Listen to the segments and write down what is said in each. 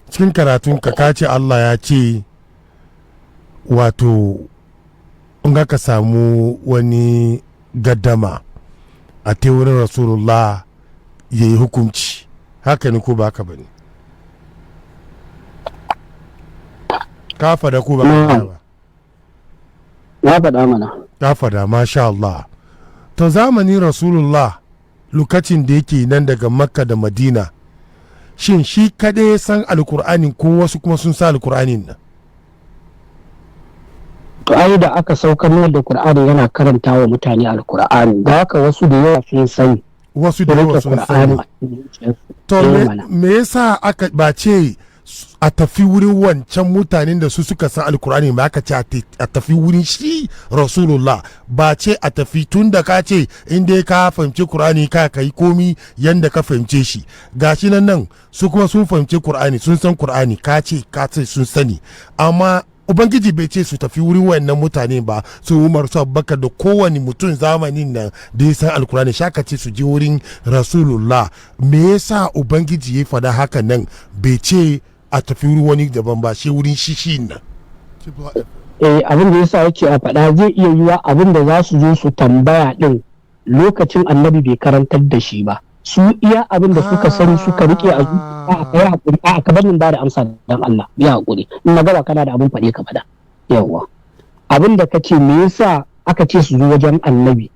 cikin karatun ka ce Allah ya ce wato in ka samu wani gaddama a ta wurin rasulullah ya yi hukunci, haka ne ko ba ka bane? Ka fada ko ba ka ba? Ya faɗa mana. Ka fada, masha Allah. To zamanin rasulullah lokacin da yake nan daga makka da madina, shin shi kadai ya san alkur'anin ko wasu kuma sun sa alkur'anin nan? To ai da aka saukar da Qur'ani yana karanta wa mutane alkur'ani, da haka wasu da yawa sun sani. Wasu da yawa sun sani. To me yasa aka ba ce a tafi wurin wancan mutanen da su suka san alkur'ani ba, aka ce a tafi wurin shi rasulullah, ba ce a tafi tun da ka ce inda ka fahimci kur'ani ka yi komi yanda ka fahimce shi, gashi nan su kuma sun fahimci kur'ani, sun san kur'ani, ka ce sun sani, amma ubangiji bai ce su tafi wurin wayannan mutane ba, su Umar, su Abubakar da kowane mutum zamanin nan da ya san alkurani, shaka ce su je wurin rasulullah. Me yasa ubangiji ya fada haka nan, bai ce a tafi wurin wani daban ba, shi wurin shi nan? Abin da yasa yake a fada zai iya yiwa abin da za su zo su tambaya din lokacin annabi bai karantar da shi ba, su iya abin da suka sani suka rike a zuciya. A ka barin ba da amsa dan Allah, ya hakuri in magana kana da abin faɗe ka faɗa. Yawwa abin da kace me yasa aka ce su zo wajen annabi,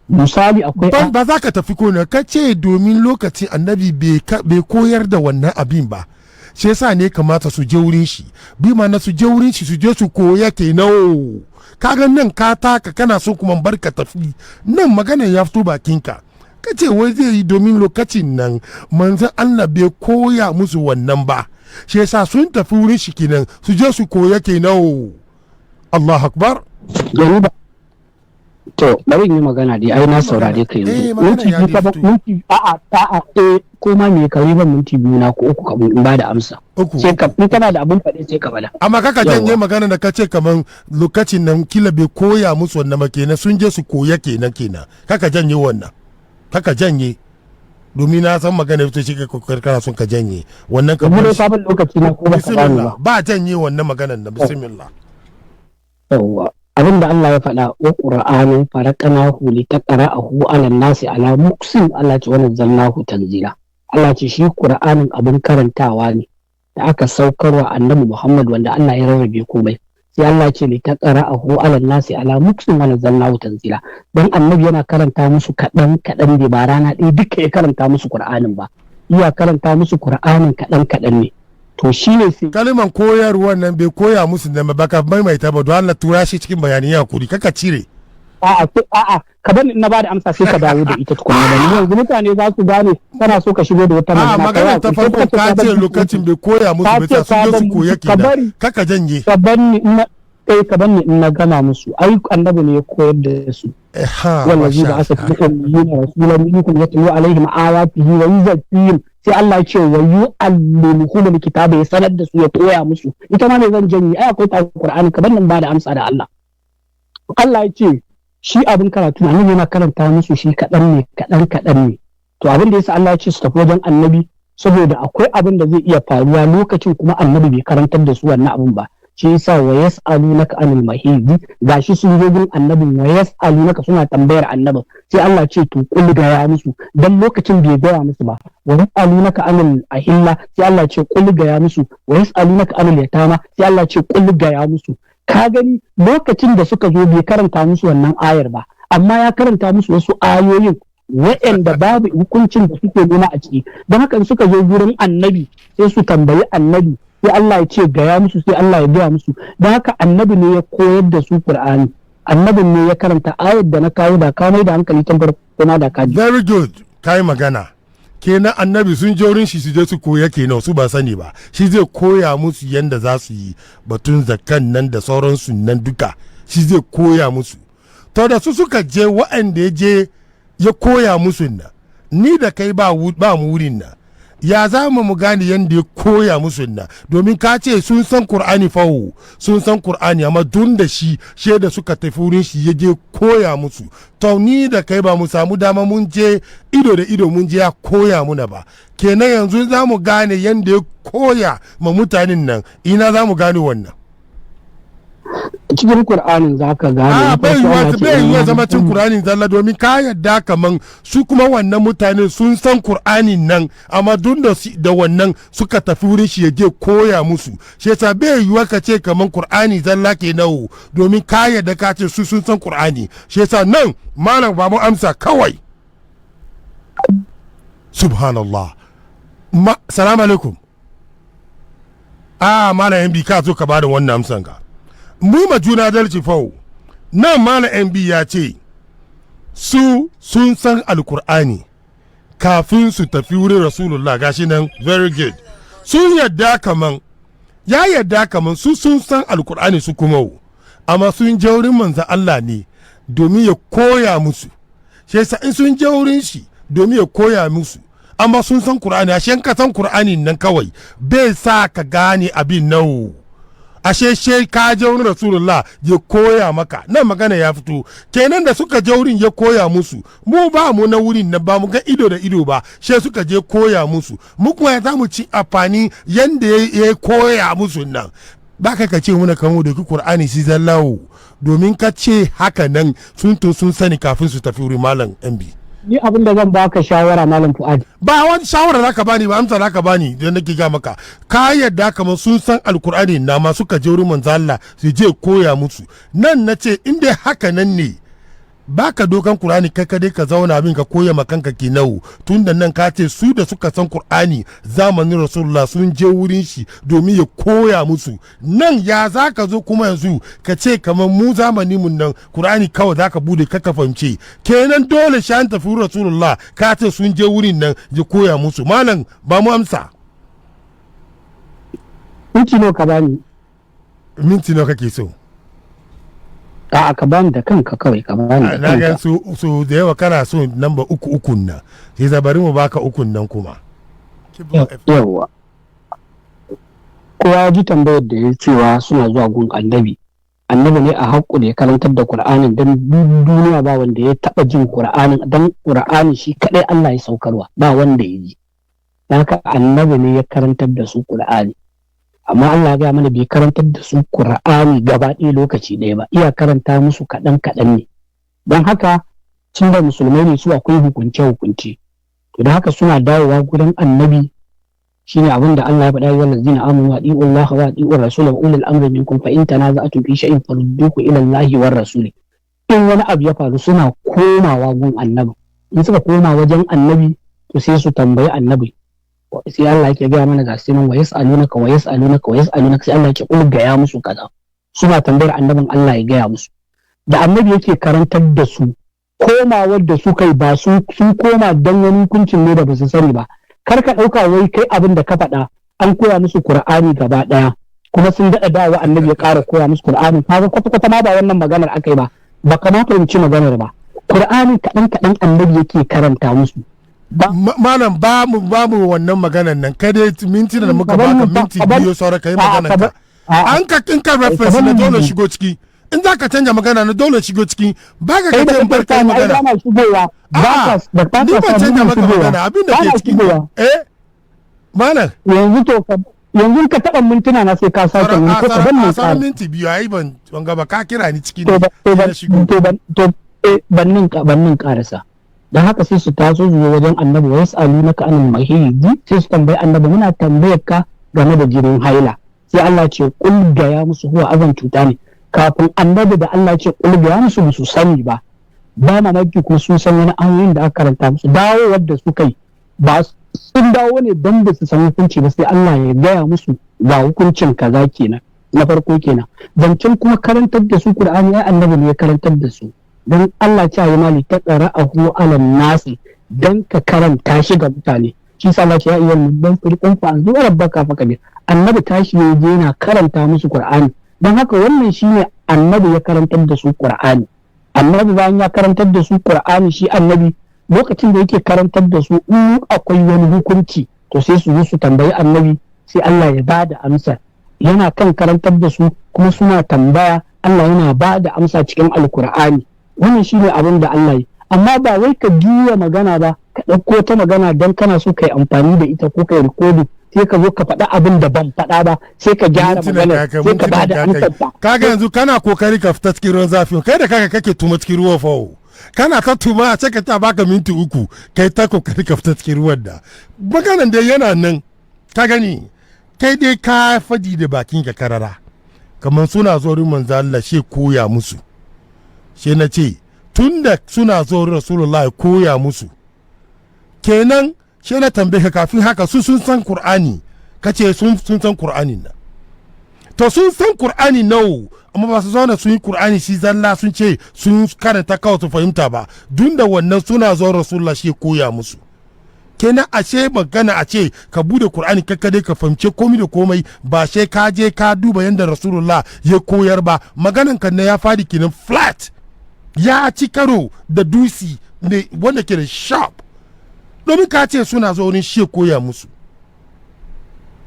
misali akwai ba za ka tafi ko ne ka ce domin lokacin annabi bai koyar da wannan abin ba, shi yasa ne kamata su je wurin shi, bi ma na su je wurin shi, su je su koya kenan. kaga nan ka taka kana so kuma barka tafi nan magana ya fito bakinka ka ce wai zai yi domin lokacin nan manzon Allah bai koya musu wannan ba, shi yasa sun tafi wurin shi kenan su je su koya kenan. Allah akbar. To bari yi magana dai, ai na saurare ka yanzu. Minti ko ma me kai ban minti biyu na ko uku ka in ba da amsa. Sai ka in kana da abun faɗe sai ka bada. Amma kaka janye magana da kace kaman lokacin nan kila bai koya musu wannan ma kenan sun je su koya kenan. Kaka janye wannan. Kaka janye. Domin na san magana fito shi kai kana son ka janye wannan ka. Mu dai sabon lokaci na ko ba ka ba. Ba janye wannan maganar na bismillah. Yawwa. Abin da Allah ya faɗa wa ƙura'anin farakanahu li taqra'ahu 'ala nasi ala muksin, Allah ce wannan zallahu tanzila. Allah ce shi ƙura'anin abin karantawa ne da aka saukarwa annabi Muhammad wanda Allah ya rarrabe komai. Sai Allah ce li taqra'ahu 'ala nasi ala muksin wannan zallahu tanzila. Dan annabi yana karanta musu kaɗan kaɗan ne, ba rana ɗaya duka ya karanta musu ƙura'anin ba. Iya karanta musu ƙura'anin kaɗan kaɗan ne. To shi ne sai kaliman koyarwa nan bai koya musu da baka maimaita ba, don Allah tura shi cikin bayanin yakuri kaka cire. A'a ka bani na bada amsa sai ka dawo da ita tukuna da yanzu mutane za su gane kana so ka shigo da wata magana. Magana ta farko ka ce lokacin bai koya musu ba sai sun je su koya kenan kaka janye. Ka bani in na gama musu, ai annabi ne ya koyar da su. Wallahi ba asa kuma yana rasulan minkum yatlu alaihim ayatihi wa yuzakkihim, sai Allah ya ce wa yu'allimuhum alkitaba, ya sanar da su ya koya musu. Ita ma ne zan janye, ai akwai ta Qur'ani ka bannin ba da amsa da Allah. Allah ya ce shi abin karatu annabi yana karanta musu shi kaɗan ne. To abin da yasa Allah ya ce su tafi wajen annabi saboda akwai abin da zai iya faruwa lokacin kuma annabi bai karantar da su wannan abin ba. Shi yasa wa yas'alunaka anil mahidi, gashi sun zo gun annabin wa yas'alunaka suna tambayar annabin, sai Allah ce to kul gaya musu, dan lokacin bai gaya musu ba. Wa yas'alunaka anil ahilla, sai Allah ce kul gaya musu. Wa yas'alunaka anil yatama, sai Allah ce kul gaya musu. Ka gani lokacin da suka zo bai karanta musu wannan ayar ba, amma ya karanta musu wasu ayoyin waɗanda babu hukuncin da suke nuna a ciki. Don haka suka zo gurin annabi sai su tambayi annabi, sai Allah ya ce gaya musu, sai Allah ya gaya musu. Don haka annabi ne ya koyar da su Qur'ani, annabin ne ya karanta ayar da na kawo, da ka mai da hankali tun farko na da kaji. Very good, kai magana kenan annabi sun je wurin shi su je su koya kenan, su ba sani ba, shi zai koya musu yanda za su yi batun zakan nan da sauransu nan duka, shi zai koya musu. To da su suka je waɗanda ya je ya koya musu nan, ni da kai ba mu wurin nan, ya za mu gane yadda ya koya musu nan? Domin ka ce sun san Kur'ani fawo, sun san Kur'ani, amma dun da shi da suka tafi wurin shi ya je koya musu. To ni da kai ba mu samu dama mun je ido da ido mun je ya koya muna ba, kenan yanzu za mu gane yadda ya koya ma mutanen nan, ina za mu gano wannan? cikin Qur'anin zaka gane bai yiwa zama cikin Qur'anin zalla, domin ka yadda kaman su kuma wannan mutane sun san Qur'anin nan, amma duk da wannan suka tafi wurin shi ya je koya musu. Shi yasa bai yiwa ka ce kaman Qur'ani zalla ke nawo, domin ka yadda ka ce su sun san Qur'ani. Shi yasa nan malam ba mu amsa kawai. Subhanallah. Salamu alaikum. Malam MB ka zo ka bada wannan amsan ka. Mu ma juna dalci fawo. Nan Malam MB ya ce su sun san Alkur'ani kafin su tafi wurin Rasulullah, gashi nan, very good. Sun yadda kaman su sun san Alkur'ani su kuma, amma sun je wurin manzo Allah ne domin ya koya musu. Shi yasa in sun je wurin shi domin ya koya musu, amma sun san Qur'ani, ashe ka san Qur'ani nan kawai bai sa ka gane abin nawo. Ashe ka je wurin Rasulullah ya koya maka, nan magana ya fito. Kenan da suka je wurin ya koya musu, mu ba mu na wurin nan, ba mu ga ido da ido ba, she suka je koya musu, mu kuma ya zamu ci amfani yanda ya koya musu nan. Ba ka ce muna kan da Qur'ani shi zallawo, domin ka ce haka nan sun sani kafin su tafi wurin Malam MB. Ni abin da zan baka shawara Malam Fuad. Ba wani shawara zaka bani ba, amsa zaka bani da nake ga maka. Ka yadda kamar sun san Alkur'ani na ma suka je wurin manzo Allah su je koya musu. Nan nace in dai haka nan ne, baka dokan Qur'ani kai kadai ka zauna min ka koya ma kanka ke nawo, tunda nan ka ce su da suka san Qur'ani zamanin Rasulullah sun je wurin shi domin ya koya musu. Nan ya zaka zo kuma yanzu ka ce kamar mu zamanin mun nan Qur'ani kawai zaka bude ka fahimce, kenan dole shi an tafi Rasulullah ka ce sun je wurin nan ya koya musu. Malam ba mu amsa. Minti nawa ka bani? Minti nawa kake so? Ka bani da kanka kawai, ka bani da kanka. Na ga su da yawa kana so namba uku nan, sai zabari mu baka ukun nan kuma. Yawa. Kowa ji tambayar da ya cewa suna zuwa gun annabi. Annabi ne a haƙƙu da ya karantar da Qur'anin, don duniya ba wanda ya taɓa jin Qur'anin, don Qur'ani shi kaɗai Allah ya saukarwa, ba wanda ya ji. Dan haka annabi ne ya karantar da su Qur'ani. Amma Allah ya mana bai karantar da su Qur'ani gaba ɗaya lokaci ɗaya ba, iya karanta musu kaɗan ne. Don haka tun da musulmai ne su akwai hukunce. To da haka suna dawowa gurin annabi, shine abin da Allah ya faɗa wa allazina amanu wa ati'u Allah wa ati'u ar-rasul wa ulil amri minkum fa in tanaza'tum fi shay'in farudduhu ila Allah war rasul. In wani abu ya faru suna komawa gun annabi. In suka koma wajen annabi to sai su tambayi annabi. Sai Allah yake gaya mana ga sai wa yas'alunaka sai Allah yake gaya musu kaza. Suna tambayar annabin Allah ya gaya musu. Da annabi yake karantar da su, komawar da su kai ba sun koma dan wani hukuncin ne da ba su sani ba. Kar ka ɗauka wai kai abin da ka faɗa an koya musu Qur'ani gaba ɗaya, kuma sun daɗa dawa annabi ya ƙara koya musu Qur'ani. Kaga kwata-kwata ma ba wannan maganar akai ba ka ma fahimci maganar ba. Qur'ani kaɗan annabi yake karanta musu. Malam ba mu wannan maganar nan, kada minti da muka baka minti biyu saura kai maganar ka. An ka in ka reference na dole shigo ciki. In za ka canja magana na dole shigo ciki, ba ka kace in barka magana. Ni ba canja maka magana, abin da ke ciki. Malam. Yanzu ka taɓa mintuna na sai ka sake mun ko ka ban sa minti biyu ai ban gaba ka kira ni ciki ne. Bannin karasa. Dan haka sai su taso zuwa wajen annabi wa yas'alunaka anil mahidi, sai su tambayi annabi muna tambayar ka game da jinin haila. Sai Allah ce kul ga ya musu huwa azan cuta ne. Kafin annabi da Allah ce kul ga ya musu su sani ba mamaki kuma sun san wani ayoyin da aka karanta musu, dawowar da suka yi ba sun dawo ne don ba su san hukunci ba, sai Allah ya gaya musu ga hukuncin kaza kenan. Na farko kenan zancen kuma karantar da su Qur'ani ya annabi ne ya karantar da su, don Allah ce ya mali ta tsara a huwa alan nasi, don ka karanta shi ga mutane. Shi sa Allah ce ya iya muddan firqan fa anzu rabbaka fakabir. Annabi tashi ya je yana karanta musu Qur'ani. Don haka wannan shine annabi ya karantar da su Qur'ani. Annabi bayan ya karantar da su Qur'ani, shi annabi lokacin da yake karantar da su in akwai wani hukunci to sai su zo su tambayi annabi, sai Allah ya bada amsa. Yana kan karantar da su kuma suna tambaya, Allah yana bada amsa cikin Alkur'ani. Wannan shine abin da Allah yi. Amma ba wai ka juya magana ba, ka ɗauko ta magana don kana so kai amfani da ita ko kai rikodin sai ka zo ka faɗa abin da ban faɗa ba sai ka gyara magana sai ka bada amsar ta kaga yanzu kana kokari ka fita cikin ruwan zafi kai da kaga kake tuma cikin ruwan fa kana ta tuma a ce ka ta baka minti 3 kai ta kokari ka fita cikin ruwan da maganan da yana nan ka gani kai dai ka fadi da bakin ka karara kamar suna zo rin manzo Allah she koya musu she na ce tunda suna zo Rasulullah koya musu kenan she na tambaye ka kafin haka su sun san Qur'ani kace sun san Qur'ani na to sun san Qur'ani nawo amma ba su zauna sun yi Qur'ani shi zalla sun ce sun karanta kawai su fahimta ba dun da wannan suna zo Rasulullah shi koya musu kenan ashe magana a ce ka bude Qur'ani kakkade ka fahimce komai da komai ba sai ka je ka duba yanda Rasulullah ya koyar ba maganan kan ya fadi kenan flat ya ci karo da dusi ne wanda ke da sharp domin ka ce suna zo wurin shi koya musu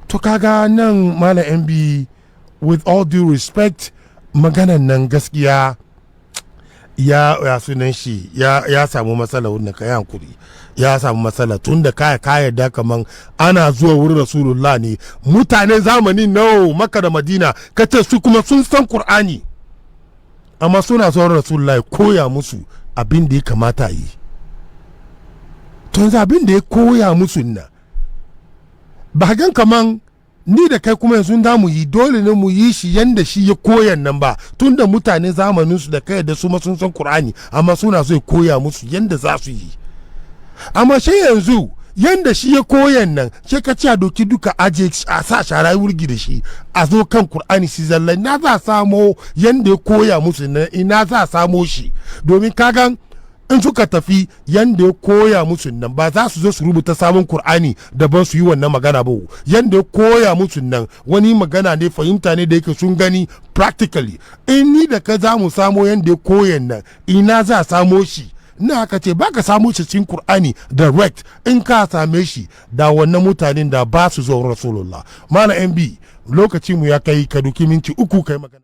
to kaga nan Malam MB with all due respect maganan nan gaskiya ya sunan shi ya samu matsala wannan kayan hankuri ya samu matsala tun da kaya da kaman ana zuwa wurin Rasulullah ne mutane zamani nawa Makka da Madina kace su kuma sun san Qur'ani amma suna zuwa Rasulullah koya musu abin da ya kamata yi to yanzu abin da ya koya musu na ba gan kaman ni da kai kuma yanzu da mu yi dole ne mu yi shi yanda shi ya koyan nan ba tun da mutane zamanin su da kai da su sun san Qur'ani amma suna so ya koya musu yanda za su yi amma shi yanzu yanda shi ya koyan nan sai ka ci a doki duka aje a sa shara wurgi da shi a zo kan Qur'ani shi zalla na za samo yanda ya koya musu ina za samo shi domin kagan in suka tafi yanda ya koya musu nan ba za su zo su rubuta sabon Qur'ani daban su yi wannan magana ba yanda ya koya musu nan wani magana ne fahimta ne da yake sun gani practically in ni da ka za mu samo yanda ya koyan nan ina za samo shi na aka ce ba ka samo shi cikin Qur'ani direct in ka same shi da wannan mutanen da ba su zo Rasulullah Malam MB lokaci mu ya kai ka duki minti 3 kai magana